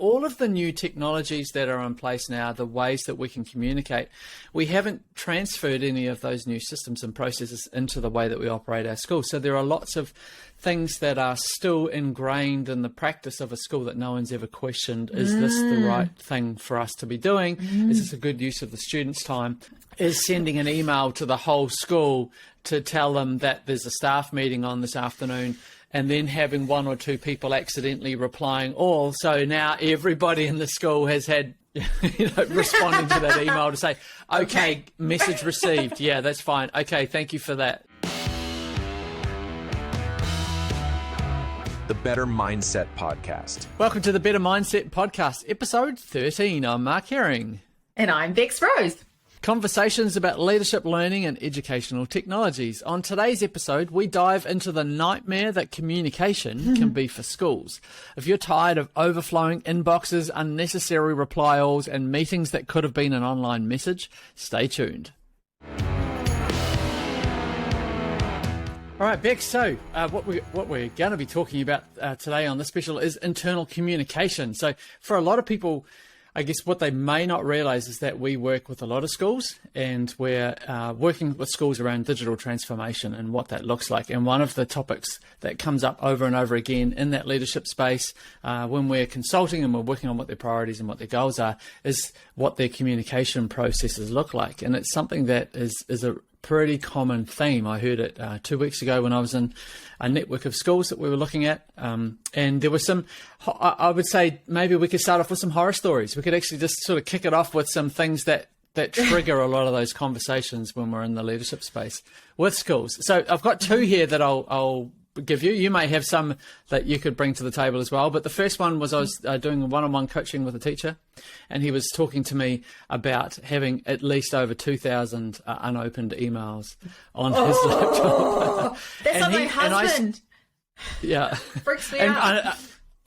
all of the new technologies that are in place now, the ways that we can communicate, we haven't transferred any of those new systems and processes into the way that we operate our school. So there are lots of things that are still ingrained in the practice of a school that no one's ever questioned. Is this the right thing for us to be doing? Is this a good use of the students' time? Is sending an email to the whole school to tell them that there's a staff meeting on this afternoon, and then having one or two people accidentally replying all. So now everybody in the school has had, responding to that email to say, okay, message received. Yeah, that's fine. Okay, thank you for that. The Better Mindset Podcast. Welcome to the Better Mindset Podcast, episode 13. I'm Mark Herring. And I'm Bex Rose. Conversations about leadership, learning and educational technologies. On today's episode, we dive into the nightmare that communication can be for schools. If you're tired of overflowing inboxes, unnecessary reply alls and meetings that could have been an online message, stay tuned. All right, Bex, so what we're going to be talking about today on this special is internal communication. So for a lot of people, I guess what they may not realize is that we work with a lot of schools, and we're working with schools around digital transformation and what that looks like. And one of the topics that comes up over and over again in that leadership space when we're consulting and we're working on what their priorities and what their goals are is what their communication processes look like. And it's something that is a pretty common theme. I heard it 2 weeks ago when I was in a network of schools that we were looking at, and there were some, I would say maybe we could start off with some horror stories. We could actually just sort of kick it off with some things that trigger a lot of those conversations when we're in the leadership space with schools. So I've got two here that I'll give you. You may have some that you could bring to the table as well. But the first one was I was doing one-on-one coaching with a teacher, and he was talking to me about having at least over 2,000 unopened emails on his laptop. That's not my husband. Yeah. Freaks me and out.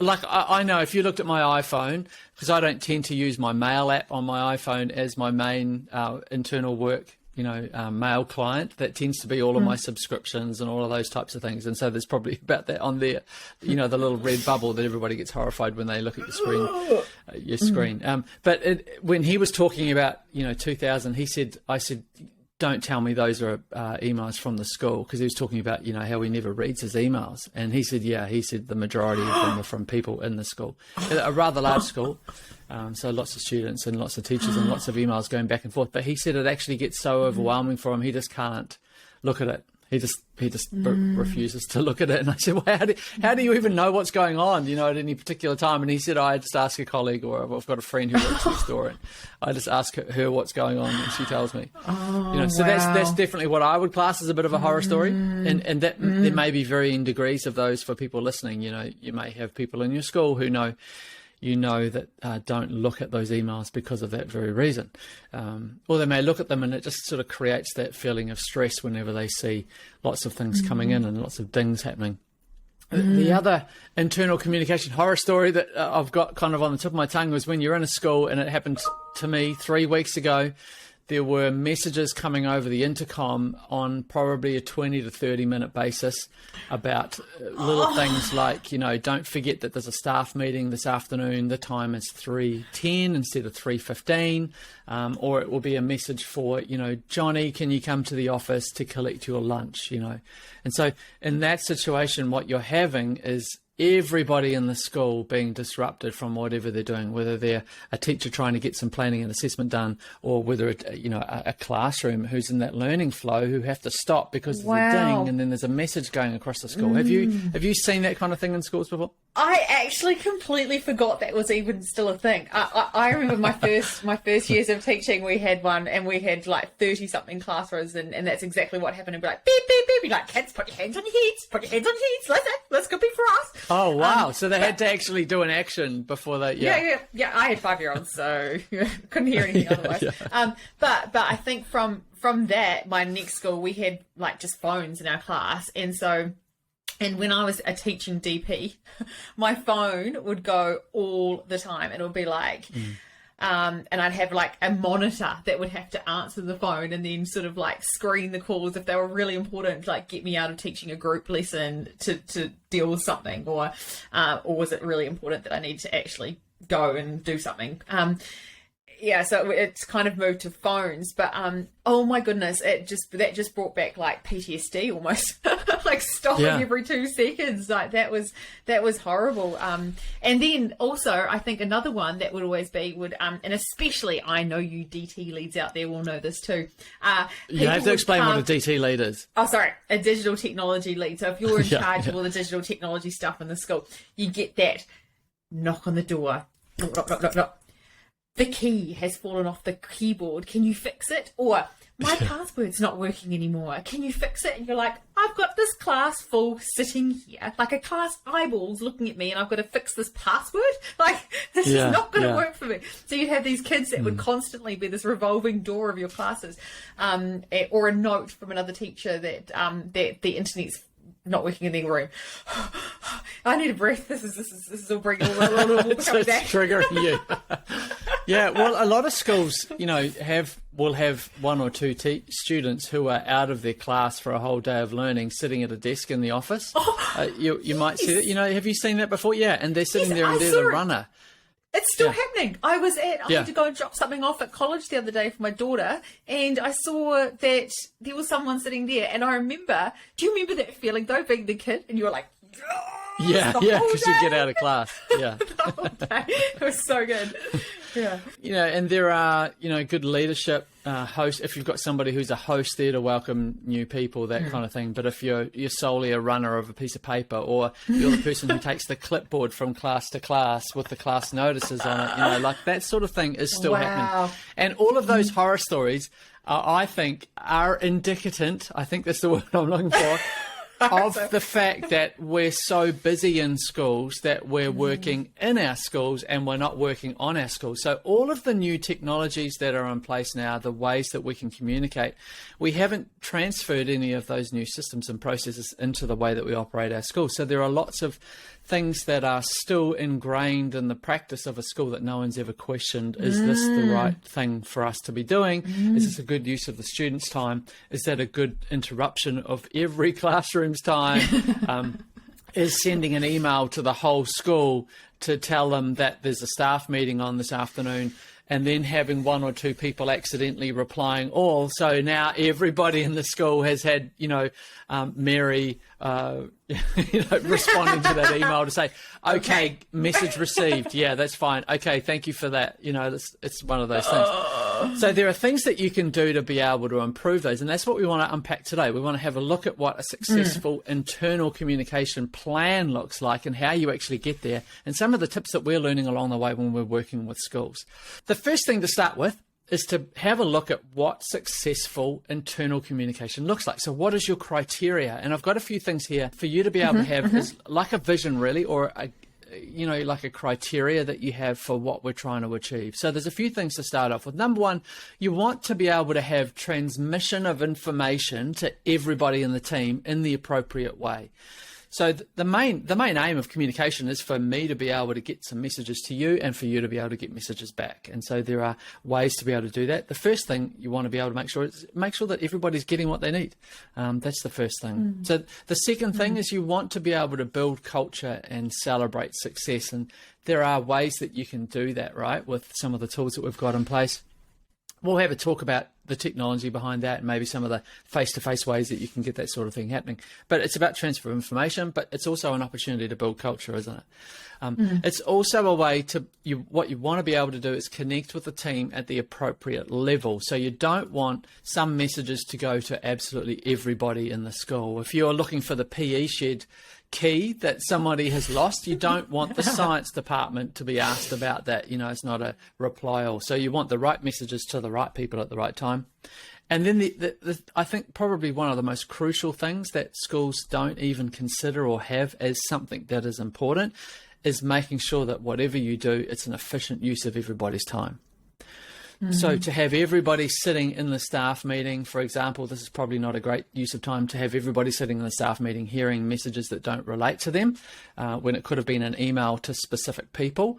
I know if you looked at my iPhone, because I don't tend to use my mail app on my iPhone as my main internal work mail client, that tends to be all of my subscriptions and all of those types of things. And so there's probably about that on there, the little red bubble that everybody gets horrified when they look at your screen. But when he was talking about, 2,000, I said, don't tell me those are emails from the school, because he was talking about, how he never reads his emails. And he said, the majority of them are from people in the school, a rather large school. So lots of students and lots of teachers and lots of emails going back and forth. But he said it actually gets so overwhelming for him, he just can't look at it. He just refuses to look at it. And I said, well, how do you even know what's going on, at any particular time? And he said, I just ask a colleague, or I've got a friend who works next door, and I just ask her what's going on, and she tells me. So that's definitely what I would class as a bit of a horror story. And that there may be varying degrees of those for people listening. You may have people in your school who know that don't look at those emails because of that very reason. Or they may look at them and it just sort of creates that feeling of stress whenever they see lots of things coming in and lots of dings happening. The other internal communication horror story that I've got kind of on the tip of my tongue was when you're in a school, and it happened to me 3 weeks ago. There were messages coming over the intercom on probably a 20 to 30 minute basis about little things like, don't forget that there's a staff meeting this afternoon. The time is 3:10 instead of 3:15. Or it will be a message for, Johnny, can you come to the office to collect your lunch, And so in that situation, what you're having is everybody in the school being disrupted from whatever they're doing, whether they're a teacher trying to get some planning and assessment done, or whether a classroom who's in that learning flow who have to stop because there's a ding and then there's a message going across the school. Have you seen that kind of thing in schools before? I actually completely forgot that was even still a thing. I remember my first years of teaching, we had one, and we had like 30 something classrooms, and that's exactly what happened. And be like, beep, beep, beep, be like, kids, put your hands on your heads, put your hands on your heads, let's go be for us. Oh, wow. So they had to actually do an action before they, Yeah, I had 5-year-olds, so couldn't hear anything otherwise. But I think from that, my next school, we had like just phones in our class. And when I was teaching DP, my phone would go all the time. It would be like, and I'd have like a monitor that would have to answer the phone and then sort of like screen the calls if they were really important, like get me out of teaching a group lesson to deal with something, or was it really important that I need to actually go and do something. Yeah, so it's kind of moved to phones, but oh my goodness, that just brought back like PTSD almost, like stopping every 2 seconds. Like that was horrible. And then also I think another one that would always be and especially I know you DT leads out there will know this too. You have to explain what a DT lead is. Oh, sorry, a digital technology lead. So if you're in charge of all the digital technology stuff in the school, you get that knock on the door. Knock, knock, knock, knock. The key has fallen off the keyboard. Can you fix it? Or my password's not working anymore. Can you fix it? And you're like, I've got this class full sitting here, like a class eyeballs looking at me, and I've got to fix this password. Like, this is not going to work for me. So you'd have these kids that would constantly be this revolving door of your classes, or a note from another teacher that the internet's not working in the room. I need a breath. This is all bringing all it's triggering you. Yeah, well, a lot of schools, will have 1 or 2 students who are out of their class for a whole day of learning, sitting at a desk in the office. You might see that. Have you seen that before? Yeah, and they're sitting there and they're the runner. It's still happening. I had to go and drop something off at college the other day for my daughter, and I saw that there was someone sitting there, and I remember, do you remember that feeling though, being the kid, and you were like, yeah, because you get out of class. Yeah. The whole day. It was so good. Yeah. And there are, good leadership hosts. If you've got somebody who's a host there to welcome new people, that kind of thing. But if you're solely a runner of a piece of paper, or you're the person who takes the clipboard from class to class with the class notices on it, like that sort of thing is still happening. And all of those horror stories, I think, are indicative. I think that's the word I'm looking for. Of the fact that we're so busy in schools that we're working in our schools and we're not working on our schools. So all of the new technologies that are in place now, the ways that we can communicate, we haven't transferred any of those new systems and processes into the way that we operate our schools. So there are lots of things that are still ingrained in the practice of a school that no one's ever questioned. Is this the right thing for us to be doing? Is this a good use of the students' time? Is that a good interruption of every classroom's time? Is sending an email to the whole school to tell them that there's a staff meeting on this afternoon, and then having 1 or 2 people accidentally replying all. So now everybody in the school has had, Mary, responding to that email to say, okay, message received. Yeah, that's fine. Okay, thank you for that. It's one of those things. So there are things that you can do to be able to improve those. And that's what we want to unpack today. We want to have a look at what a successful internal communication plan looks like and how you actually get there, and some of the tips that we're learning along the way when we're working with schools. The first thing to start with is to have a look at what successful internal communication looks like. So what is your criteria? And I've got a few things here for you to be able to have is like a vision really, or like a criteria that you have for what we're trying to achieve. So there's a few things to start off with. Number one, you want to be able to have transmission of information to everybody in the team in the appropriate way. So the main aim of communication is for me to be able to get some messages to you and for you to be able to get messages back. And so there are ways to be able to do that. The first thing you want to be able to make sure that everybody's getting what they need. That's the first thing. So the second thing is you want to be able to build culture and celebrate success. And there are ways that you can do that, right, with some of the tools that we've got in place. We'll have a talk about the technology behind that and maybe some of the face-to-face ways that you can get that sort of thing happening. But it's about transfer of information, but it's also an opportunity to build culture, isn't it? It's also a way to, what you want to be able to do is connect with the team at the appropriate level. So you don't want some messages to go to absolutely everybody in the school. If you're looking for the PE shed key that somebody has lost, you don't want the science department to be asked about that. It's not a reply all. So you want the right messages to the right people at the right time. And then I think probably one of the most crucial things that schools don't even consider or have as something that is important is making sure that whatever you do, it's an efficient use of everybody's time. So to have everybody sitting in the staff meeting, for example, this is probably not a great use of time to have everybody sitting in the staff meeting hearing messages that don't relate to them when it could have been an email to specific people.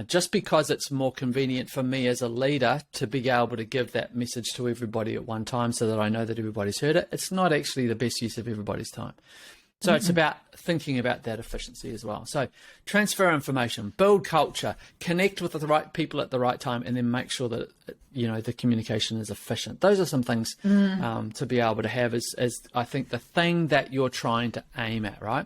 Just because it's more convenient for me as a leader to be able to give that message to everybody at one time so that I know that everybody's heard it, it's not actually the best use of everybody's time. So it's about thinking about that efficiency as well. So transfer information, build culture, connect with the right people at the right time, and then make sure that, the communication is efficient. Those are some things to be able to have as I think the thing that you're trying to aim at, right?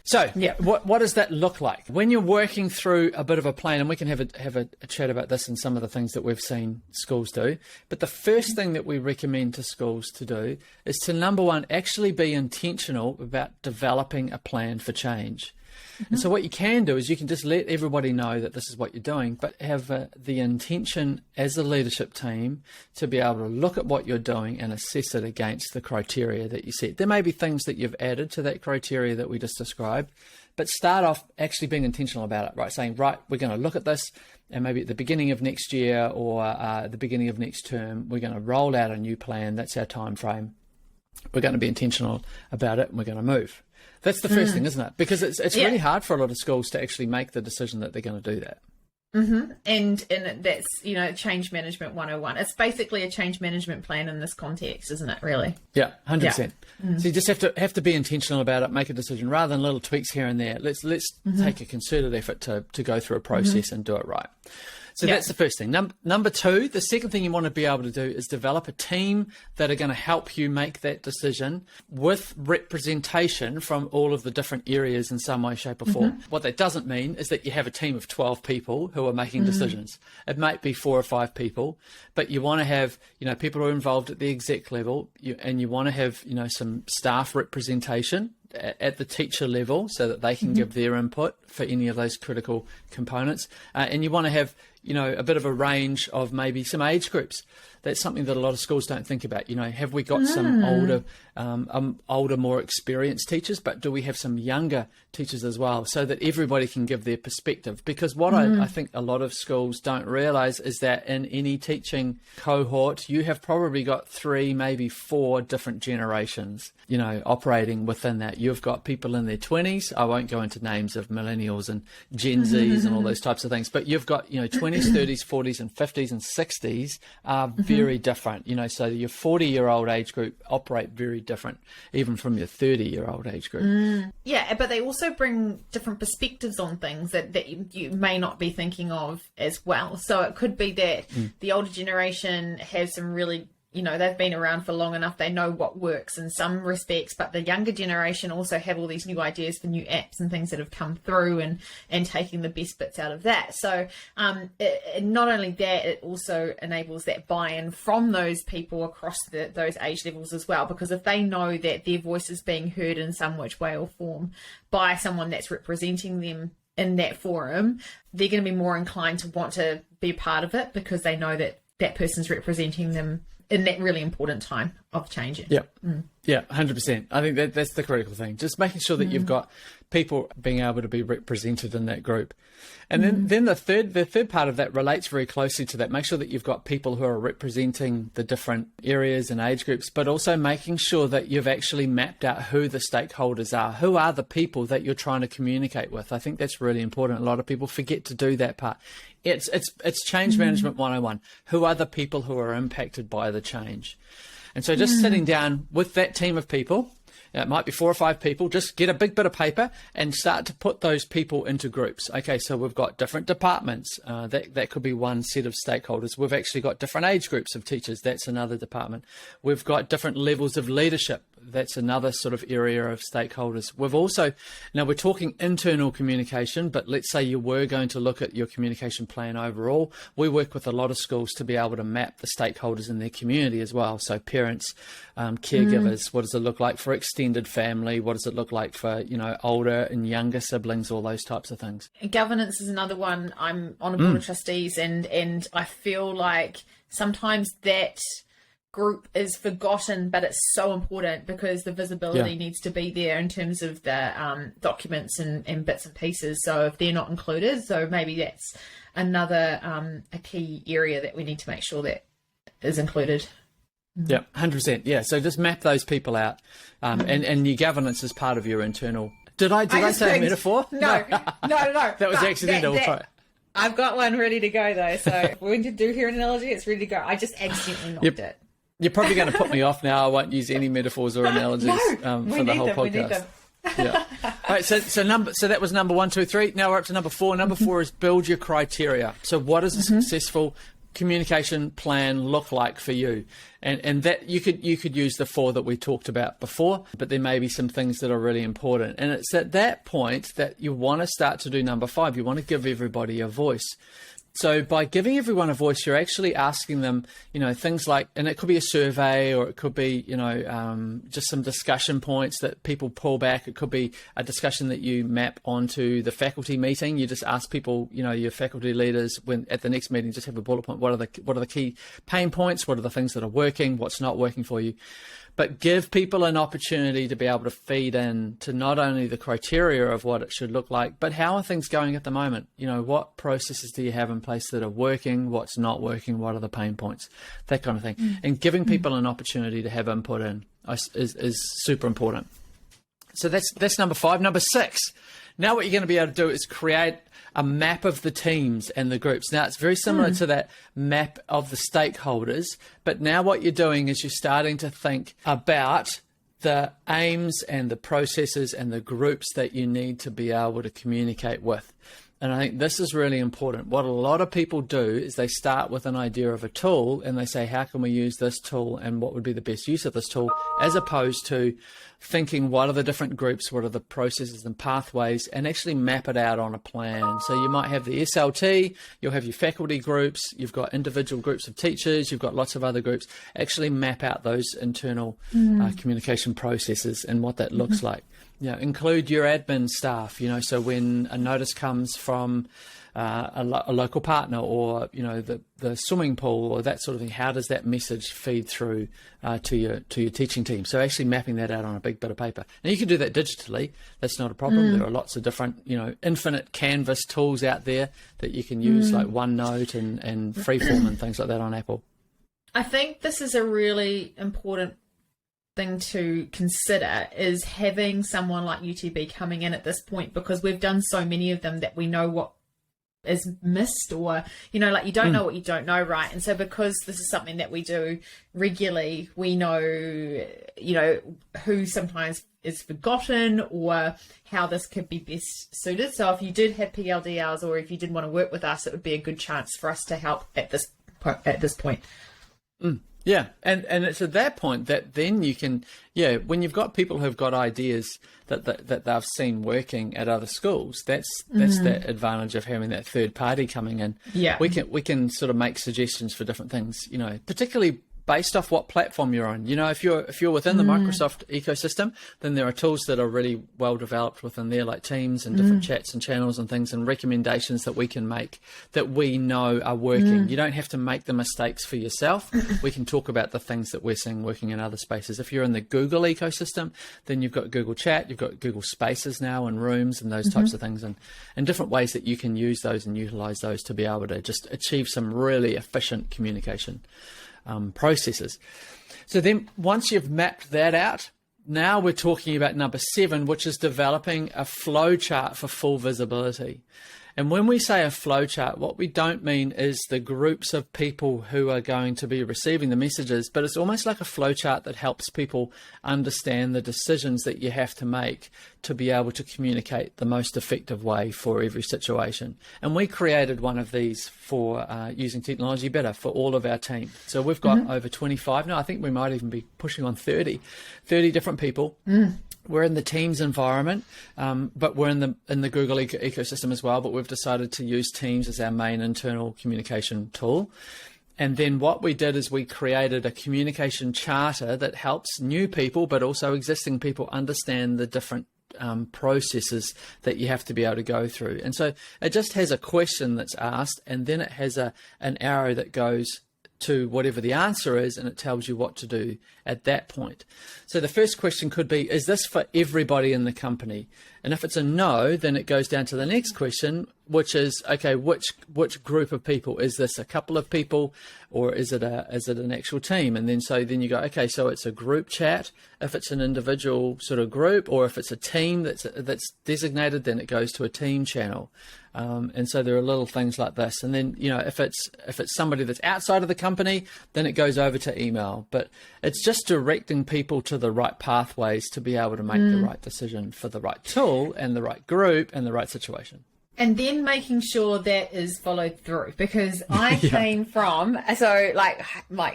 So what does that look like when you're working through a bit of a plan? And we can have a chat about this and some of the things that we've seen schools do. But the first thing that we recommend to schools to do is to, number one, actually be intentional about developing a plan for change. And so what you can do is you can just let everybody know that this is what you're doing, but have the intention as a leadership team to be able to look at what you're doing and assess it against the criteria that you set. There may be things that you've added to that criteria that we just described, but start off actually being intentional about it, right? Saying, right, we're going to look at this, and maybe at the beginning of next year or the beginning of next term, we're going to roll out a new plan. That's our time frame. We're going to be intentional about it, and we're going to move. That's the first thing, isn't it? Because it's really hard for a lot of schools to actually make the decision that they're going to do that. And that's, change management 101. It's basically a change management plan in this context, isn't it, really? Yeah, 100%. So you just have to be intentional about it, make a decision rather than little tweaks here and there. Let's take a concerted effort to go through a process and do it right. So that's the first thing. Number two, the second thing you want to be able to do is develop a team that are going to help you make that decision with representation from all of the different areas in some way, shape or form. What that doesn't mean is that you have a team of 12 people who are making decisions. It might be 4 or 5 people, but you want to have, people who are involved at the exec level, and you want to have, some staff representation at the teacher level so that they can give their input for any of those critical components. And you want to have, a bit of a range of maybe some age groups. That's something that a lot of schools don't think about. Have we got some older, more experienced teachers, but do we have some younger teachers as well, so that everybody can give their perspective? Because what I think a lot of schools don't realize is that in any teaching cohort, you have probably got 3, maybe 4 different generations, operating within that. You've got people in their 20s. I won't go into names of millennials and Gen Zs and all those types of things, but you've got, 20s, 30s, 40s and 50s and 60s are very different, so your 40-year-old age group operate very different even from your 30-year-old age group. Yeah, but they also bring different perspectives on things that you may not be thinking of as well. So it could be that the older generation has some really, they've been around for long enough, they know what works in some respects, but the younger generation also have all these new ideas for new apps and things that have come through and taking the best bits out of that. So not only that, it also enables that buy-in from those people across those age levels as well, because if they know that their voice is being heard in some which way or form by someone that's representing them in that forum, they're going to be more inclined to want to be a part of it because they know that that person's representing them in that really important time of changing. Yeah, 100%. I think that's the critical thing. Just making sure that you've got people being able to be represented in that group. And then the third part of that relates very closely to that. Make sure that you've got people who are representing the different areas and age groups, but also making sure that you've actually mapped out who the stakeholders are. Who are the people that you're trying to communicate with? I think that's really important. A lot of people forget to do that part. It's change management 101. Who are the people who are impacted by the change? And so just sitting down with that team of people, it might be 4 or 5 people, just get a big bit of paper and start to put those people into groups. Okay, so we've got different departments. That could be one set of stakeholders. We've actually got different age groups of teachers. That's another department. We've got different levels of leadership. That's another sort of area of stakeholders. We've also, now we're talking internal communication, but let's say you were going to look at your communication plan overall. We work with a lot of schools to be able to map the stakeholders in their community as well. So parents, caregivers, what does it look like for extended family? What does it look like for, older and younger siblings, all those types of things. Governance is another one. I'm on a board of trustees and I feel like sometimes that group is forgotten, but it's so important because the visibility needs to be there in terms of the documents and bits and pieces. So if they're not included, so maybe that's another a key area that we need to make sure that is included. Yeah, 100%. Yeah, so just map those people out, and your governance is part of your internal. Did I say a metaphor? No. That was accidental. I've got one ready to go though. So if we're going to do here an analogy, it's ready to go. I just accidentally knocked it. You're probably going to put me off now. I won't use any metaphors or analogies for the whole podcast. Yeah. All right. So that was number 1, 2, 3. Now we're up to number 4. Number 4 is build your criteria. So what does a successful communication plan look like for you? And that you could use the 4 that we talked about before, but there may be some things that are really important. And it's at that point that you want to start to do number 5. You want to give everybody a voice. So by giving everyone a voice, you're actually asking them, things like, and it could be a survey, or it could be, just some discussion points that people pull back. It could be a discussion that you map onto the faculty meeting. You just ask people, your faculty leaders, when at the next meeting, just have a bullet point. What are the key pain points? What are the things that are working? What's not working for you? But give people an opportunity to be able to feed in to not only the criteria of what it should look like, but how are things going at the moment? What processes do you have in place that are working? What's not working? What are the pain points? That kind of thing. And giving people an opportunity to have input in is super important. So that's number 5. Number 6. Now what you're going to be able to do is create a map of the teams and the groups. Now it's very similar to that map of the stakeholders, but now what you're doing is you're starting to think about the aims and the processes and the groups that you need to be able to communicate with. And I think this is really important. What a lot of people do is they start with an idea of a tool and they say, how can we use this tool and what would be the best use of this tool, as opposed to thinking what are the different groups, what are the processes and pathways, and actually map it out on a plan. So you might have the SLT, you'll have your faculty groups, you've got individual groups of teachers, you've got lots of other groups. Actually map out those internal communication processes and what that looks like. Include your admin staff, so when a notice comes from a local partner, or, the swimming pool or that sort of thing, how does that message feed through to your teaching team? So actually mapping that out on a big bit of paper. Now you can do that digitally. That's not a problem. There are lots of different, infinite canvas tools out there that you can use, like OneNote and Freeform and things like that on Apple. I think this is a really important thing to consider, is having someone like UTB coming in at this point, because we've done so many of them that we know what is missed, or you don't know what you don't know, right? And so because this is something that we do regularly, we know who sometimes is forgotten or how this could be best suited. So if you did have PLDRs, or if you did want to work with us, it would be a good chance for us to help at this point. Yeah, and it's at that point that then you can, when you've got people who've got ideas that they've seen working at other schools, that's that advantage of having that third party coming in. Yeah, we can sort of make suggestions for different things, particularly based off what platform you're on. If you're within the Microsoft ecosystem, then there are tools that are really well developed within there, like Teams and different chats and channels and things, and recommendations that we can make that we know are working. You don't have to make the mistakes for yourself. We can talk about the things that we're seeing working in other spaces. If you're in the Google ecosystem, then you've got Google Chat, you've got Google Spaces now, and Rooms and those types of things, and different ways that you can use those and utilize those to be able to just achieve some really efficient communication processes. So then once you've mapped that out, now we're talking about number 7, which is developing a flow chart for full visibility. And when we say a flow chart, what we don't mean is the groups of people who are going to be receiving the messages, but it's almost like a flow chart that helps people understand the decisions that you have to make to be able to communicate the most effective way for every situation. And we created one of these for using technology better for all of our team. So we've got over 25 now. I think we might even be pushing on 30 different people. We're in the Teams environment, but we're in the Google ecosystem as well. But we've decided to use Teams as our main internal communication tool. And then what we did is we created a communication charter that helps new people, but also existing people, understand the different processes that you have to be able to go through. And so it just has a question that's asked, and then it has an arrow that goes to whatever the answer is, and it tells you what to do at that point. So the first question could be, is this for everybody in the company? And if it's a no, then it goes down to the next question, which is, okay, which group of people? Is this a couple of people, or is it an actual team? And then then you go, okay, so it's a group chat. If it's an individual sort of group, or if it's a team that's designated, then it goes to a team channel. And so there are little things like this. And then, if it's somebody that's outside of the company, then it goes over to email. But it's just directing people to the right pathways to be able to make the right decision for the right tool and the right group and the right situation. And then making sure that is followed through, because I came from, so like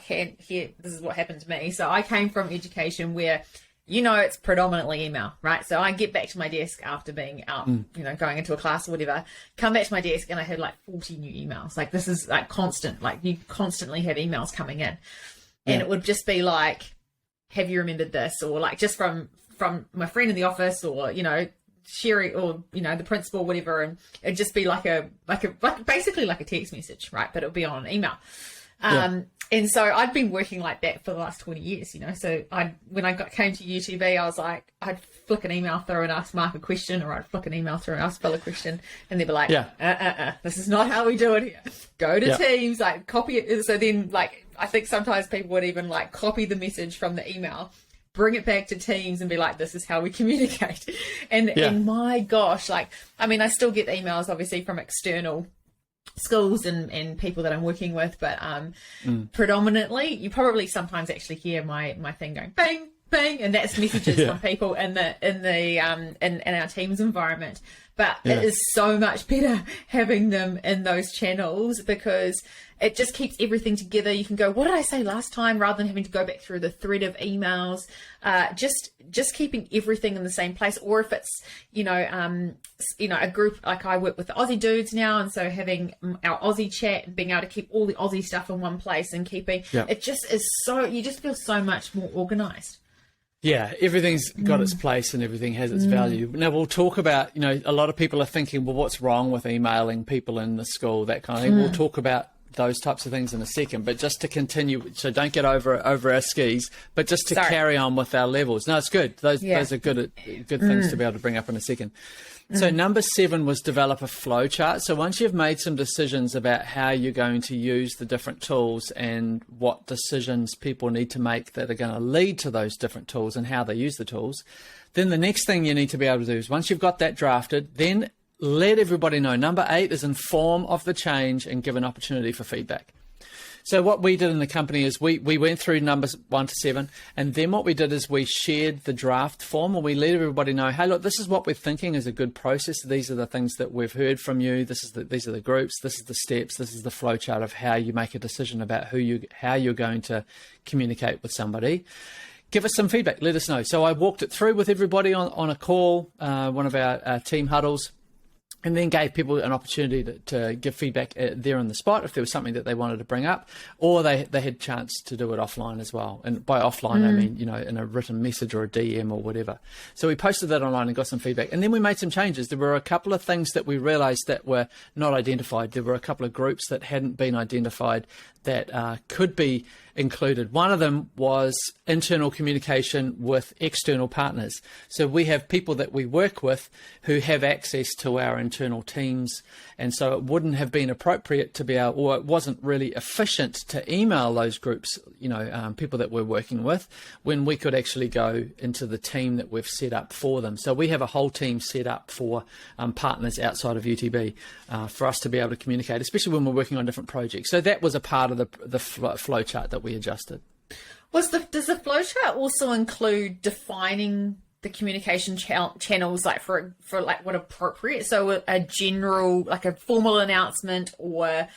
here, this is what happened to me. So I came from education where, it's predominantly email, right? So I get back to my desk after being out, going into a class or whatever, come back to my desk and I had like 40 new emails. Like, this is like constant, like you constantly have emails coming in, and it would just be like, have you remembered this? Or like just from my friend in the office, or, sharing, or the principal, whatever, and it'd just be like basically like a text message, right? But it'll be on email. And so I'd been working like that for the last 20 years, so when I came to UTB, I was like, I'd flick an email through and ask Mark a question, or I'd flick an email through and ask Phil a question, and they'd be like, this is not how we do it here. Go to Teams, like copy it. So then I think sometimes people would even like copy the message from the email, bring it back to Teams and be like, this is how we communicate. And my gosh, I still get emails obviously from external schools and people that I'm working with, but predominantly you probably sometimes actually hear my thing going bang, bang, and that's messages from people in our Teams environment. But it is so much better having them in those channels, because it just keeps everything together. You can go, what did I say last time, rather than having to go back through the thread of emails. Just keeping everything in the same place. Or if it's, a group, like I work with the Aussie dudes now, and so having our Aussie chat and being able to keep all the Aussie stuff in one place and keeping, it just is you just feel so much more organized. Yeah, everything's got its place and everything has its value. Now, we'll talk about, a lot of people are thinking, well, what's wrong with emailing people in the school, that kind of thing. We'll talk about those types of things in a second, but just to continue, so don't get over our skis, but just to carry on with our levels. No, it's good. Those are good things to be able to bring up in a second. So number 7 was develop a flow chart. So once you've made some decisions about how you're going to use the different tools and what decisions people need to make that are going to lead to those different tools and how they use the tools, then the next thing you need to be able to do is, once you've got that drafted, then let everybody know. Number 8 is inform of the change and give an opportunity for feedback. So what we did in the company is we went through numbers 1 to 7, and then what we did is we shared the draft form, and we let everybody know, hey, look, this is what we're thinking is a good process. These are the things that we've heard from you. These are the groups. This is the steps. This is the flow chart of how you make a decision about how you're going to communicate with somebody. Give us some feedback. Let us know. So I walked it through with everybody on a call, one of our team huddles, and then gave people an opportunity to give feedback there on the spot if there was something that they wanted to bring up, or they had a chance to do it offline as well. And by offline, I mean, in a written message or a DM or whatever. So we posted that online and got some feedback. And then we made some changes. There were a couple of things that we realized that were not identified. There were a couple of groups that hadn't been identified that could be included. One of them was internal communication with external partners. So we have people that we work with who have access to our internal teams, and so it wouldn't have been appropriate to be able, or it wasn't really efficient to email those groups, people that we're working with, when we could actually go into the team that we've set up for them. So we have a whole team set up for partners outside of UTB for us to be able to communicate, especially when we're working on different projects. So that was a part of the flow chart that we adjusted. Does the flow chart also include defining the communication channels, like for like what appropriate? So a general, like a formal announcement, or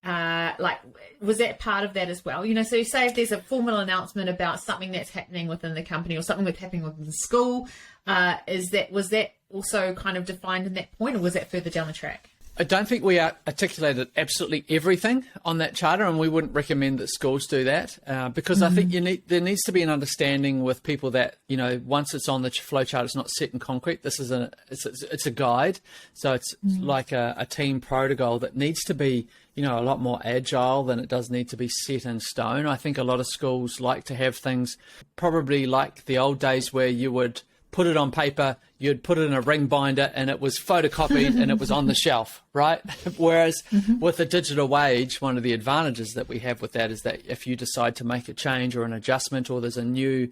was that part of that as well? So you say if there's a formal announcement about something that's happening within the company or something that's happening within the school, was that also kind of defined in that point, or was that further down the track? I don't think we articulated absolutely everything on that charter, and we wouldn't recommend that schools do that because I think there needs to be an understanding with people that once it's on the flow chart, it's not set in concrete. This is it's a guide, so it's like a team protocol that needs to be a lot more agile than it does need to be set in stone. I think a lot of schools like to have things probably like the old days where you would put it on paper, you'd put it in a ring binder, and it was photocopied and it was on the shelf, right? Whereas with the digital wage, one of the advantages that we have with that is that if you decide to make a change or an adjustment, or there's a new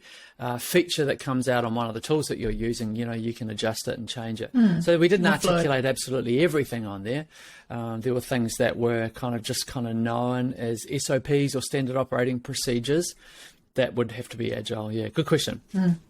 feature that comes out on one of the tools that you're using, you can adjust it and change it. So we didn't articulate absolutely everything on there. There were things that were kind of known as SOPs or standard operating procedures that would have to be agile. Yeah, good question.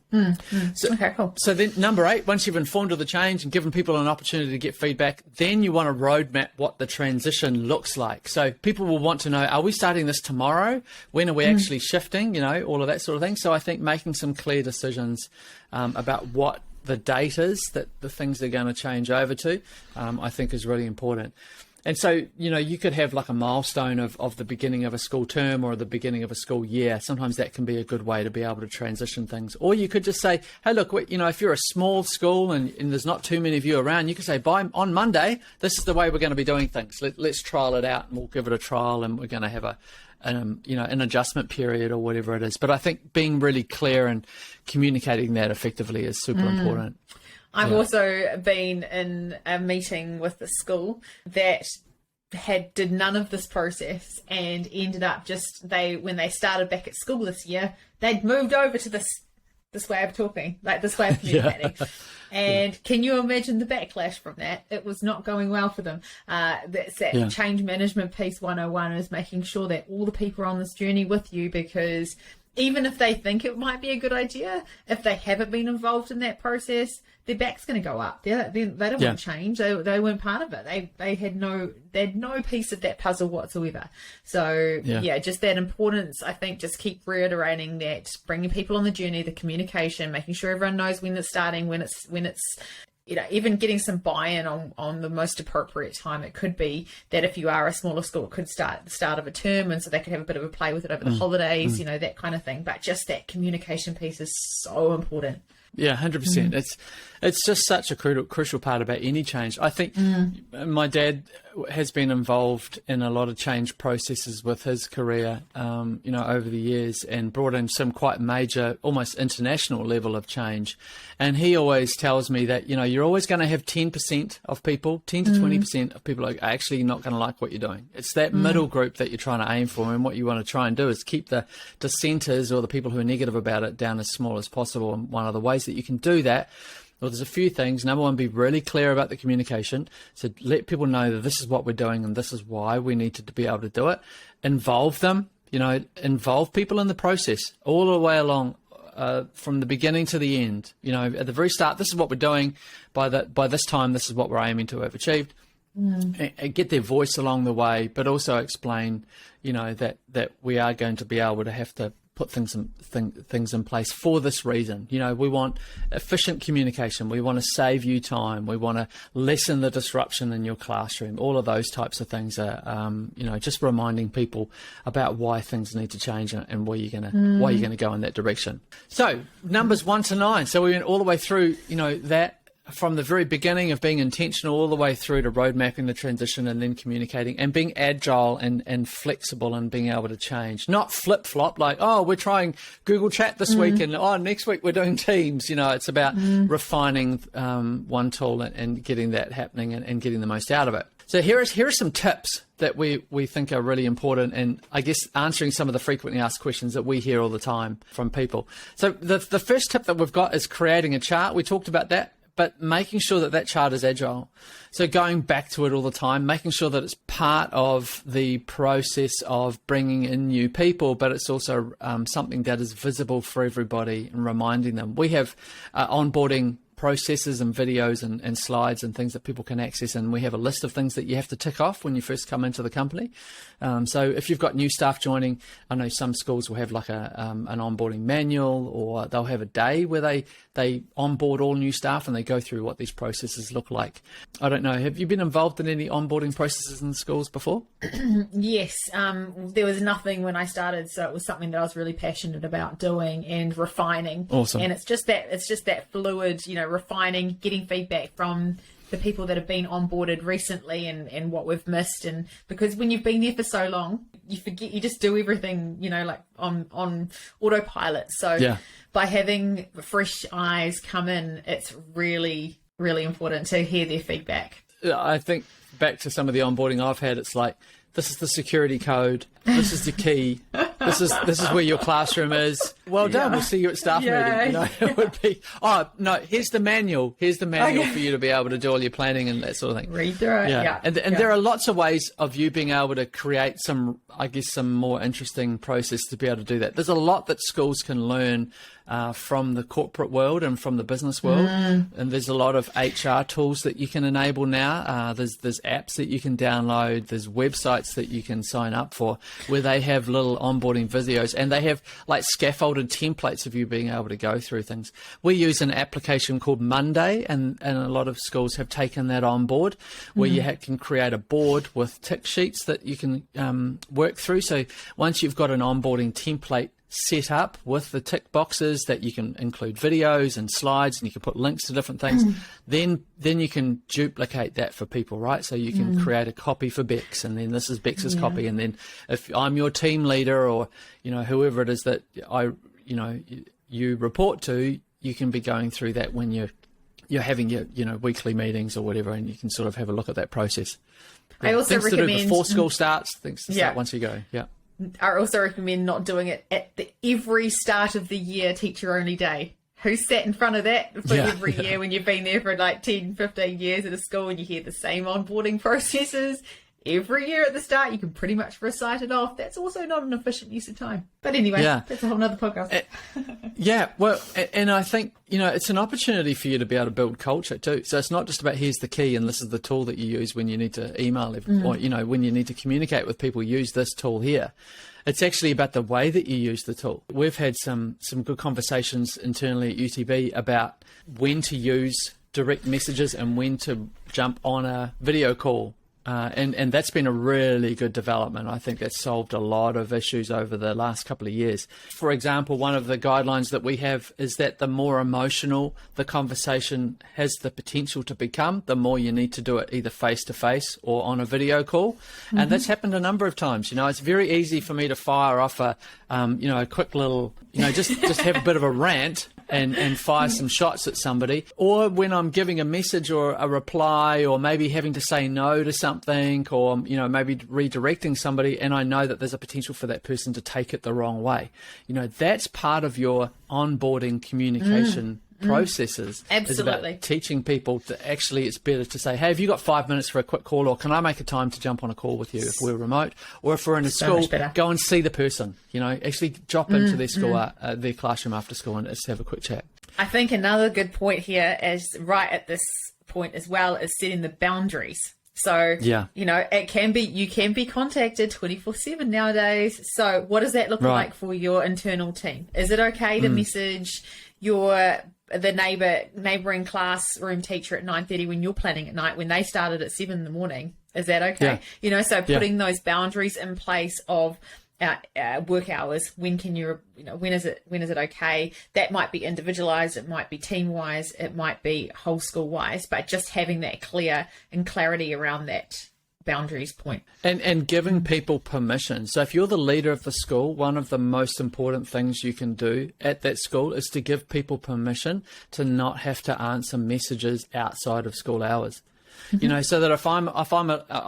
So, okay, cool. So then number 8, once you've informed of the change and given people an opportunity to get feedback, then you want to roadmap what the transition looks like. So people will want to know, are we starting this tomorrow? When are we actually shifting? All of that sort of thing. So I think making some clear decisions about what the date is that the things are going to change over to, I think is really important. And so, you could have like a milestone of the beginning of a school term or the beginning of a school year. Sometimes that can be a good way to be able to transition things. Or you could just say, hey, look, if you're a small school and there's not too many of you around, you could say, on Monday, this is the way we're going to be doing things. Let's trial it out, and we'll give it a trial, and we're going to have an adjustment period or whatever it is. But I think being really clear and communicating that effectively is super important. I've also been in a meeting with the school that did none of this process and ended up when they started back at school this year, they'd moved over to this way of talking, like this way of communicating. And can you imagine the backlash from that? It was not going well for them. That's that change management piece 101 is making sure that all the people are on this journey with you, because even if they think it might be a good idea, if they haven't been involved in that process, their back's going to go up. They don't want to change. They weren't part of it. They had no piece of that puzzle whatsoever. So just that importance. I think just keep reiterating that, bringing people on the journey, the communication, making sure everyone knows when it's starting, when it's even getting some buy-in on the most appropriate time. It could be that if you are a smaller school, it could start at the start of a term, and so they could have a bit of a play with it over the holidays, that kind of thing. But just that communication piece is so important. Yeah, 100%. It's just such a crucial part about any change. I think my dad has been involved in a lot of change processes with his career, over the years, and brought in some quite major, almost international level of change. And he always tells me that, you're always going to have 10% of people, 10 to 20% of people are actually not going to like what you're doing. It's that middle group that you're trying to aim for. And what you want to try and do is keep the dissenters or the people who are negative about it down as small as possible. And one of the ways that you can do that, well, there's a few things. Number one, be really clear about the communication. So let people know that this is what we're doing and this is why we need to be able to do it. Involve them, involve people in the process all the way along, from the beginning to the end. At the very start, this is what we're doing. By this time, this is what we're aiming to have achieved. And get their voice along the way, but also explain, that we are going to be able to have to put things in place for this reason. We want efficient communication. We want to save you time. We want to lessen the disruption in your classroom. All of those types of things are, just reminding people about why things need to change and why you're going to go in that direction. So numbers 1 to 9. So we went all the way through, that. From the very beginning of being intentional all the way through to road mapping the transition and then communicating and being agile and flexible and being able to change. Not flip-flop like, we're trying Google Chat this week and next week we're doing Teams. It's about refining one tool and getting that happening and getting the most out of it. So here are some tips that we think are really important, and I guess answering some of the frequently asked questions that we hear all the time from people. So the first tip that we've got is creating a chart. We talked about that. But making sure that chart is agile. So going back to it all the time, making sure that it's part of the process of bringing in new people, but it's also something that is visible for everybody and reminding them. We have onboarding processes and videos and slides and things that people can access, and we have a list of things that you have to tick off when you first come into the company. So if you've got new staff joining, I know some schools will have like an onboarding manual, or they'll have a day where they onboard all new staff and they go through what these processes look like. I don't know, have you been involved in any onboarding processes in schools before? Yes, there was nothing when I started, so it was something that I was really passionate about doing and refining. Awesome. And it's just that fluid, refining, getting feedback from the people that have been onboarded recently and what we've missed. And because when you've been there for so long, you forget, you just do everything, you know, like on autopilot. So by having fresh eyes come in, it's really, really important to hear their feedback. I think back to some of the onboarding I've had, it's like, this is the security code. This is the key. This is where your classroom is. Well done. We'll see you at staff meeting. You know, it would be, oh no, here's the manual. Here's the manual for you to be able to do all your planning and that sort of thing. Read through it. And there are lots of ways of you being able to create some, I guess, some more interesting process to be able to do that. There's a lot that schools can learn from the corporate world and from the business world. And there's a lot of HR tools that you can enable now. There's apps that you can download. There's websites that you can sign up for where they have little onboarding videos, and they have like scaffolded templates of you being able to go through things. We use an application called Monday, and a lot of schools have taken that on board, where you can create a board with tick sheets that you can work through. So once you've got an onboarding template set up with the tick boxes that you can include videos and slides, and you can put links to different things, then you can duplicate that for people, right? So you can create a copy for Bex, and then this is Bex's copy, and then if I'm your team leader, or you know, whoever it is that you report to, you can be going through that when you're having your weekly meetings or whatever, and you can sort of have a look at that process. I also things recommend to do before school starts, things to start once you go. I also recommend not doing it at every start of the year teacher only day. Who sat in front of that for every year when you've been there for like 10, 15 years at a school, and you hear the same onboarding processes every year at the start? You can pretty much recite it off. That's also not an efficient use of time. But anyway, that's a whole nother podcast. Well, and I think, it's an opportunity for you to be able to build culture too. So it's not just about here's the key and this is the tool that you use when you need to email or, when you need to communicate with people, use this tool here. It's actually about the way that you use the tool. We've had some good conversations internally at UTB about when to use direct messages and when to jump on a video call. And that's been a really good development. I think that's solved a lot of issues over the last couple of years. For example, one of the guidelines that we have is that the more emotional the conversation has the potential to become, the more you need to do it either face-to-face or on a video call. And that's happened a number of times. It's very easy for me to fire off a quick little, just have a bit of a rant and fire some shots at somebody, or when I'm giving a message or a reply, or maybe having to say no to something, or maybe redirecting somebody, and I know that there's a potential for that person to take it the wrong way. That's part of your onboarding communication processes. Absolutely. Is about teaching people to actually, it's better to say, hey, have you got 5 minutes for a quick call, or can I make a time to jump on a call with you if we're remote, or if we're in a school, go and see the person, actually drop into their school, their classroom after school, and just have a quick chat. I think another good point here is right at this point as well is setting the boundaries. So, it can be, you can be contacted 24/7 nowadays. So what does that look like for your internal team? Is it okay to message the neighboring classroom teacher at 9:30 when you're planning at night, when they started at 7 in the morning? Is that okay? So putting those boundaries in place of work hours. When can you, when is it okay? That might be individualized. It might be team wise. It might be whole school wise, but just having that clear and clarity around that boundaries point. And giving people permission. So if you're the leader of the school, one of the most important things you can do at that school is to give people permission to not have to answer messages outside of school hours. So that if I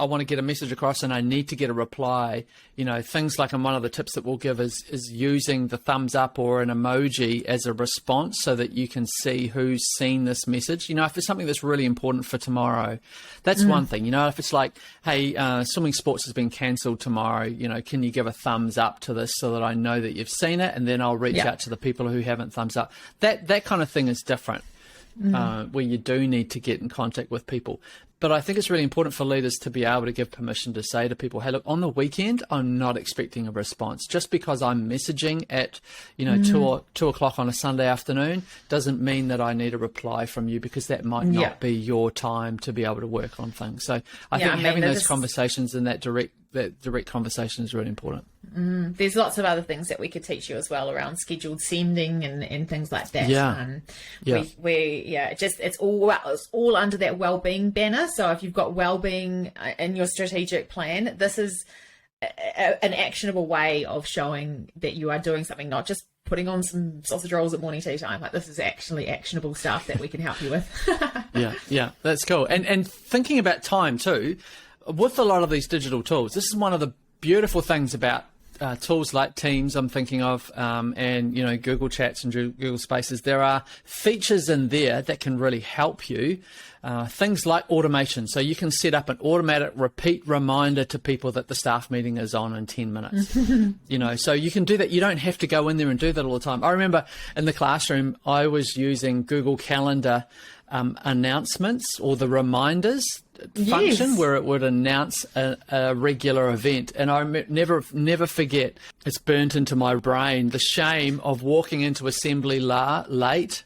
want to get a message across and I need to get a reply, things like, and one of the tips that we'll give is using the thumbs up or an emoji as a response so that you can see who's seen this message. If it's something that's really important for tomorrow, that's one thing. If it's like, hey, swimming sports has been cancelled tomorrow, can you give a thumbs up to this so that I know that you've seen it, and then I'll reach out to the people who haven't thumbs up. That kind of thing is different. Where you do need to get in contact with people. But I think it's really important for leaders to be able to give permission to say to people, hey, look, on the weekend, I'm not expecting a response. Just because I'm messaging at, 2 o'clock on a Sunday afternoon doesn't mean that I need a reply from you, because that might not be your time to be able to work on things. So I think having those conversations and that direct conversation is really important. There's lots of other things that we could teach you as well around scheduled sending and things like that. It's all under that wellbeing banner. So if you've got wellbeing in your strategic plan, this is an actionable way of showing that you are doing something, not just putting on some sausage rolls at morning tea time. Like, this is actually actionable stuff that we can help you with. Yeah, that's cool. And thinking about time too, with a lot of these digital tools, this is one of the beautiful things about tools like Teams, I'm thinking of, and Google Chats and Google Spaces. There are features in there that can really help you. Things like automation, so you can set up an automatic repeat reminder to people that the staff meeting is on in 10 minutes. So you can do that. You don't have to go in there and do that all the time. I remember in the classroom, I was using Google Calendar announcements, or the reminders function, where it would announce a regular event. And I never forget, it's burnt into my brain, the shame of walking into assembly late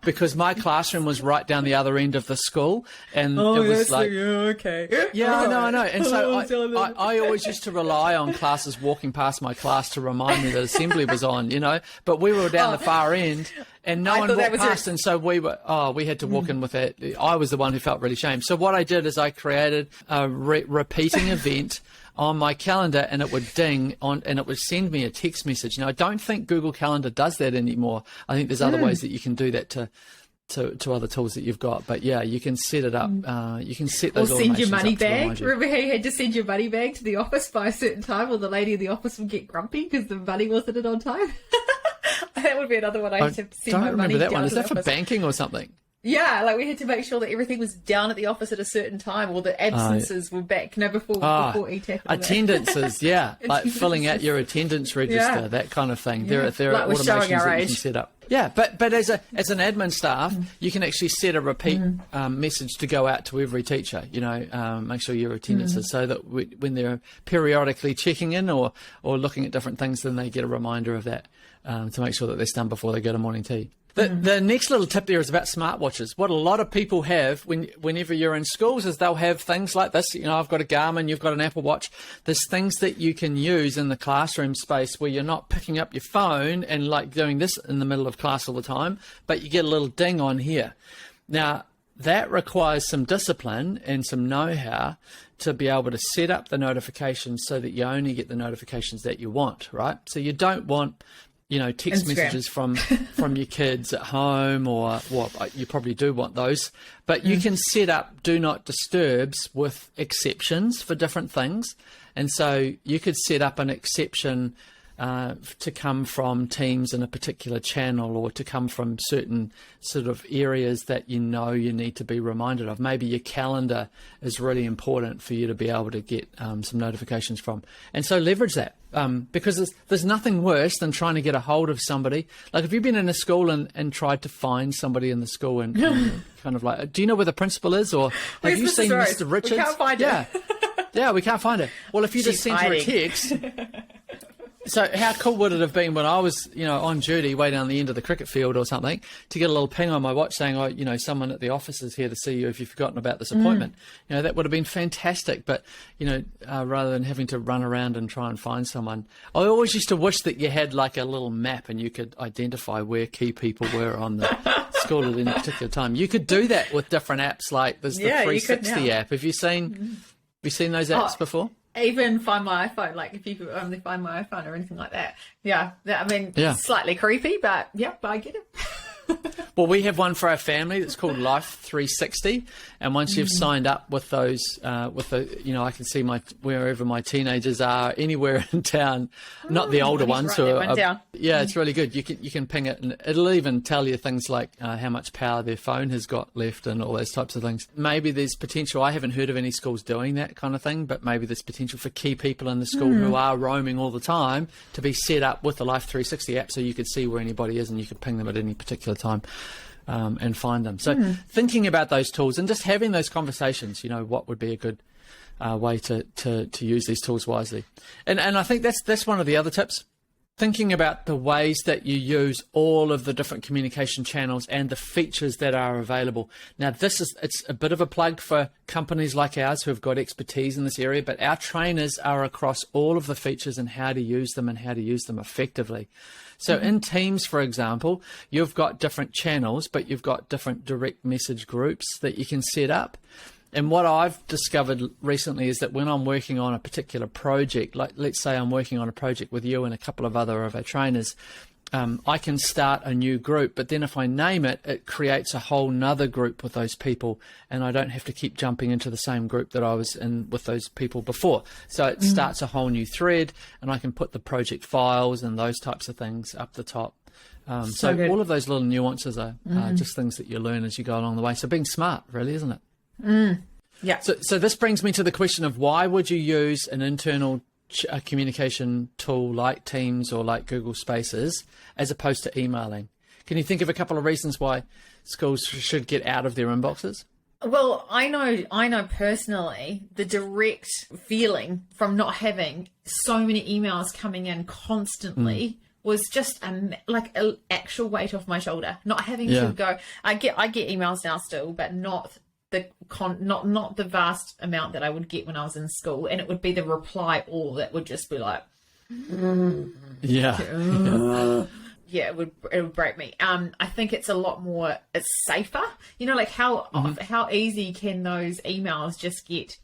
because my classroom was right down the other end of the school, and it was like, okay. Yeah, I know. And so I always used to rely on classes walking past my class to remind me that assembly was on, but we were down the far end, and no one walked past, and so we had to walk in with that. I was the one who felt really shamed. So what I did is I created a repeating event on my calendar, and it would ding on, and it would send me a text message. Now, I don't think Google Calendar does that anymore. I think there's other ways that you can do that to other tools that you've got. But yeah, you can set it up. You can set those. Or send your money bag. Remember how you had to send your money bag to the office by a certain time, or the lady in the office would get grumpy because the money wasn't in on time? That would be another one. I had to send my money down. One. Is that for banking or something? Yeah, like we had to make sure that everything was down at the office at a certain time, or the absences were back before ETAP. Attendances, yeah, like filling out your attendance register, that kind of thing. There are automations that you can set up. Yeah, but as an admin staff, you can actually set a repeat message to go out to every teacher. Make sure your attendance is, so that when they're periodically checking in or looking at different things, then they get a reminder of that to make sure that that's done before they go to morning tea. The next little tip there is about smartwatches. What a lot of people have whenever you're in schools is they'll have things like this. I've got a Garmin, you've got an Apple Watch. There's things that you can use in the classroom space where you're not picking up your phone and like doing this in the middle of class all the time, but you get a little ding on here. Now, that requires some discipline and some know-how to be able to set up the notifications so that you only get the notifications that you want, right? So you don't want text messages from your kids at home, or you probably do want those, but you can set up do not disturbs with exceptions for different things. And so you could set up an exception to come from Teams in a particular channel, or to come from certain sort of areas that you need to be reminded of. Maybe your calendar is really important for you to be able to get some notifications from. And so leverage that. Because there's nothing worse than trying to get a hold of somebody. Like, if you've been in a school and tried to find somebody in the school and kind of like, do you know where the principal is? Or have you seen Mr. Richards? We can't find her. Yeah, we can't find her. Well, if you just sent her a text. So how cool would it have been when I was, on duty way down the end of the cricket field or something, to get a little ping on my watch saying, someone at the office is here to see you if you've forgotten about this appointment. That would have been fantastic. But, rather than having to run around and try and find someone, I always used to wish that you had like a little map and you could identify where key people were on the school at any particular time. You could do that with different apps. Like there's the 360 app. Have you seen those apps before? Even Find My iPhone, like if you could only find my iPhone or anything like that. Yeah, slightly creepy, but I get it. Well, we have one for our family that's called Life 360, and once you've signed up with those, I can see wherever my teenagers are anywhere in town, not the older ones who are. It's really good. You can ping it, and it'll even tell you things like how much power their phone has got left and all those types of things. Maybe there's potential. I haven't heard of any schools doing that kind of thing, but maybe there's potential for key people in the school who are roaming all the time to be set up with the Life 360 app, so you could see where anybody is and you could ping them at any particular time. And find them. So thinking about those tools and just having those conversations, what would be a good way to use these tools wisely. And I think that's one of the other tips. Thinking about the ways that you use all of the different communication channels and the features that are available. Now, it's a bit of a plug for companies like ours who have got expertise in this area, but our trainers are across all of the features and how to use them and how to use them effectively. So in Teams, for example, you've got different channels, but you've got different direct message groups that you can set up. And what I've discovered recently is that when I'm working on a particular project, like let's say I'm working on a project with you and a couple of other of our trainers, I can start a new group, but then if I name it, it creates a whole nother group with those people, and I don't have to keep jumping into the same group that I was in with those people before. So it starts a whole new thread, and I can put the project files and those types of things up the top. So all of those little nuances are just things that you learn as you go along the way. So being smart, really, isn't it? Yeah. So this brings me to the question of why would you use an internal communication tool like Teams or like Google Spaces as opposed to emailing? Can you think of a couple of reasons why schools should get out of their inboxes? Well, I know personally the direct feeling from not having so many emails coming in constantly was just like an actual weight off my shoulder. Not having to go. I get emails now still, but not the vast amount that I would get when I was in school, and it would be the reply all that would just be like, yeah, it would break me. I think it's a lot more, it's safer, like how easy can those emails just get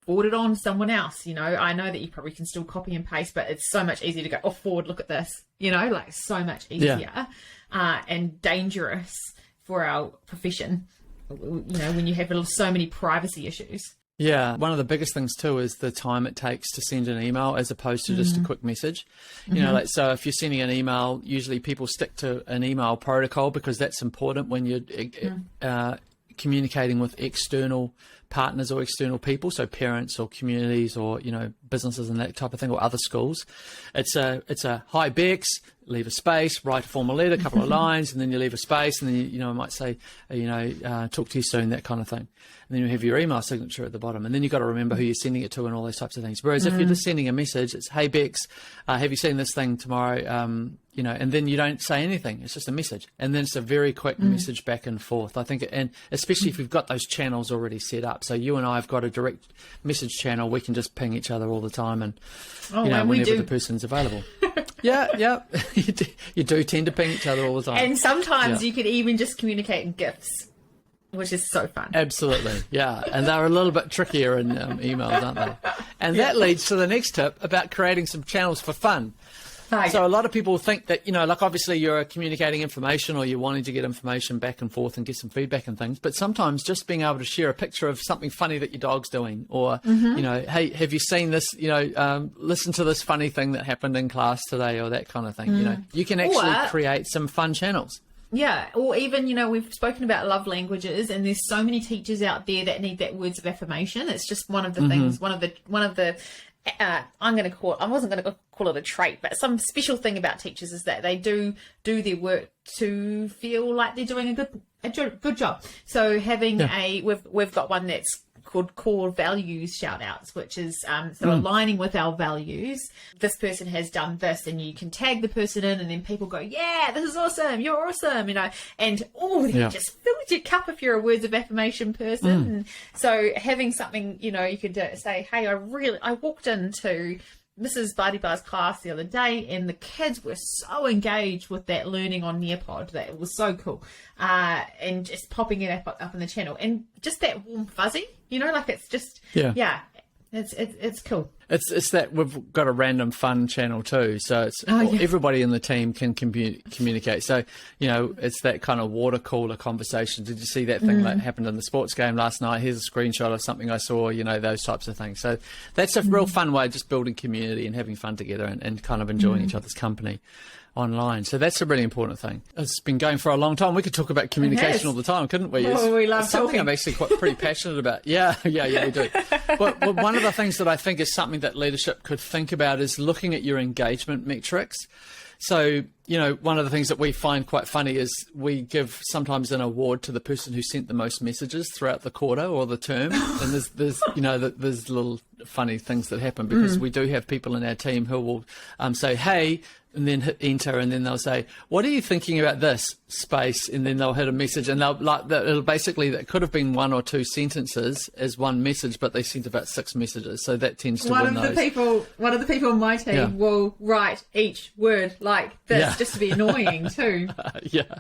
forwarded on to someone else? I know that you probably can still copy and paste, but it's so much easier to go, forward, look at this, like so much easier and dangerous for our profession. When you have so many privacy issues. Yeah, one of the biggest things too is the time it takes to send an email as opposed to just a quick message. So if you're sending an email, usually people stick to an email protocol because that's important when you're communicating with external partners or external people, so parents or communities or businesses and that type of thing, or other schools. It's a hi Bex, leave a space, write a formal letter, a couple of lines, and then you leave a space, and then I might say talk to you soon, that kind of thing. And then you have your email signature at the bottom, and then you've got to remember who you're sending it to and all those types of things. Whereas if you're just sending a message, it's hey Bex, have you seen this thing tomorrow? And then you don't say anything. It's just a message, and then it's a very quick message back and forth. I think, and especially if you've got those channels already set up. So you and I have got a direct message channel. We can just ping each other all the time, and whenever the person's available. Yeah, you do tend to ping each other all the time. And sometimes you could even just communicate in GIFs, which is so fun. Absolutely, yeah. And they're a little bit trickier in emails, aren't they? And that leads to the next tip about creating some channels for fun. So a lot of people think that, like obviously you're communicating information or you're wanting to get information back and forth and get some feedback and things, but sometimes just being able to share a picture of something funny that your dog's doing, or, hey, have you seen this, listen to this funny thing that happened in class today, or that kind of thing, you can actually create some fun channels. Yeah, or even, we've spoken about love languages, and there's so many teachers out there that need that words of affirmation. It's just one of the things, one of the I wasn't going to call it a trait, but some special thing about teachers is that they do their work to feel like they're doing a good job. So having we've got one that's called core values shout outs, which is aligning with our values. This person has done this, and you can tag the person in, and then people go, yeah, this is awesome, you're awesome, and that just fills your cup if you're a words of affirmation person. And so having something, you could say, hey, I walked into Mrs. Barty Bar's class the other day, and the kids were so engaged with that learning on Nearpod that it was so cool. And just popping it up in the channel, and just that warm fuzzy, like it's just, it's cool. It's that we've got a random fun channel too, so it's everybody in the team can communicate. So it's that kind of water cooler conversation. Did you see that thing that happened in the sports game last night? Here's a screenshot of something I saw. Those types of things. So that's a real fun way of just building community and having fun together, and kind of enjoying each other's company online. So that's a really important thing. It's been going for a long time. We could talk about communication all the time, couldn't we? We love it's something talking. I'm actually pretty passionate about. Yeah, we do. But one of the things that I think is something that leadership could think about is looking at your engagement metrics. So, one of the things that we find quite funny is we give sometimes an award to the person who sent the most messages throughout the quarter or the term. And there's little funny things that happen because we do have people in our team who will say, hey, and then hit enter, and then they'll say, what are you thinking about this space? And then they'll hit a message, and it'll basically, that could have been one or two sentences as one message, but they sent about 6 messages. So that tends to win those. One of the people on my team will write each word like this just to be annoying too. Yeah,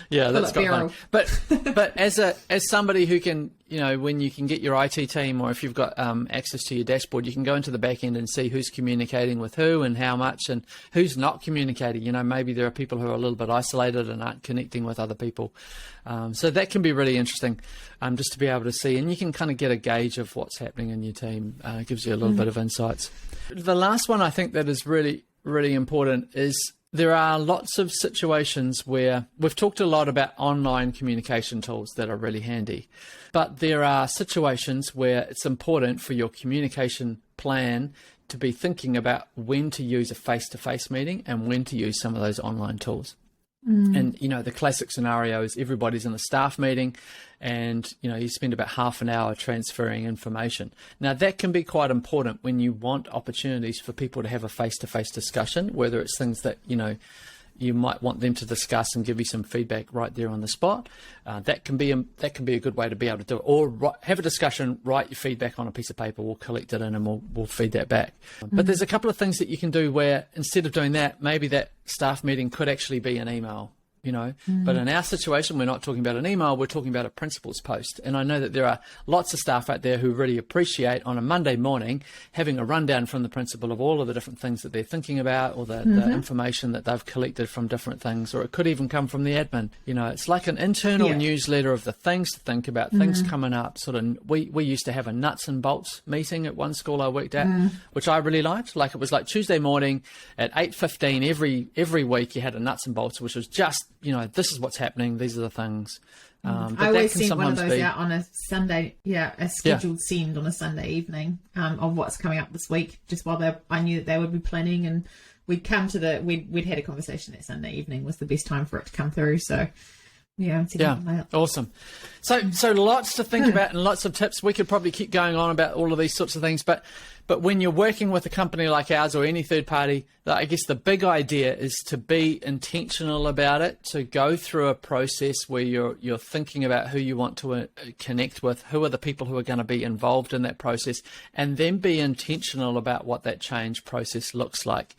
that's quite fun. But as somebody who can, when you can get your IT team, or if you've got access to your dashboard, you can go into the back end and see who's communicating with who and how much, and who's not communicating. Maybe there are people who are a little bit isolated and aren't connecting with other people. So that can be really interesting, just to be able to see, and you can kind of get a gauge of what's happening in your team. It gives you a little bit of insights. The last one I think that is really, really important is there are lots of situations where we've talked a lot about online communication tools that are really handy, but there are situations where it's important for your communication plan to be thinking about when to use a face-to-face meeting and when to use some of those online tools. And, the classic scenario is everybody's in a staff meeting and, you spend about half an hour transferring information. Now, that can be quite important when you want opportunities for people to have a face-to-face discussion, whether it's things that, you might want them to discuss and give you some feedback right there on the spot. That can be a good way to be able to do it. Or have a discussion, write your feedback on a piece of paper, we'll collect it in and we'll feed that back. But there's a couple of things that you can do where instead of doing that, maybe that staff meeting could actually be an email. But in our situation, we're not talking about an email, we're talking about a principal's post. And I know that there are lots of staff out there who really appreciate on a Monday morning having a rundown from the principal of all of the different things that they're thinking about, or the information that they've collected from different things, or it could even come from the admin. It's like an internal newsletter of the things to think about, things coming up. We used to have a nuts and bolts meeting at one school I worked at, which I really liked. Like, it was like Tuesday morning at 8:15 every week. You had a nuts and bolts, which was just, this is what's happening. These are the things. But I always send one of those out on a Sunday, a scheduled send on a Sunday evening of what's coming up this week, just while I knew that they would be planning, and we'd come to we'd had a conversation that Sunday evening was the best time for it to come through. So awesome. So lots to think about and lots of tips. We could probably keep going on about all of these sorts of things, but when you're working with a company like ours or any third party, I guess the big idea is to be intentional about it, to go through a process where you're thinking about who you want to connect with, who are the people who are going to be involved in that process, and then be intentional about what that change process looks like,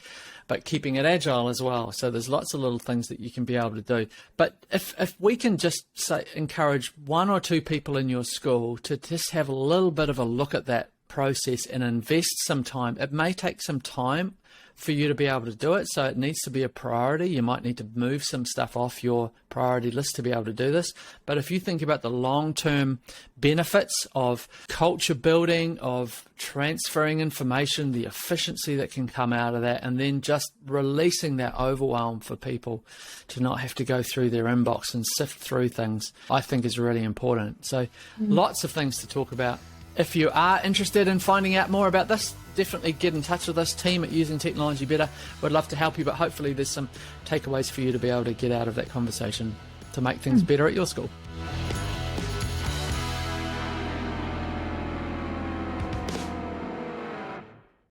but keeping it agile as well. So there's lots of little things that you can be able to do. But if we can just encourage one or two people in your school to just have a little bit of a look at that process and invest some time. It may take some time for you to be able to do it, so it needs to be a priority. You might need to move some stuff off your priority list to be able to do this. But if you think about the long-term benefits of culture building, of transferring information, the efficiency that can come out of that, and then just releasing that overwhelm for people to not have to go through their inbox and sift through things, I think is really important. So lots of things to talk about. If you are interested in finding out more about this, definitely get in touch with us, team at Using Technology Better. We'd love to help you, but hopefully there's some takeaways for you to be able to get out of that conversation to make things better at your school.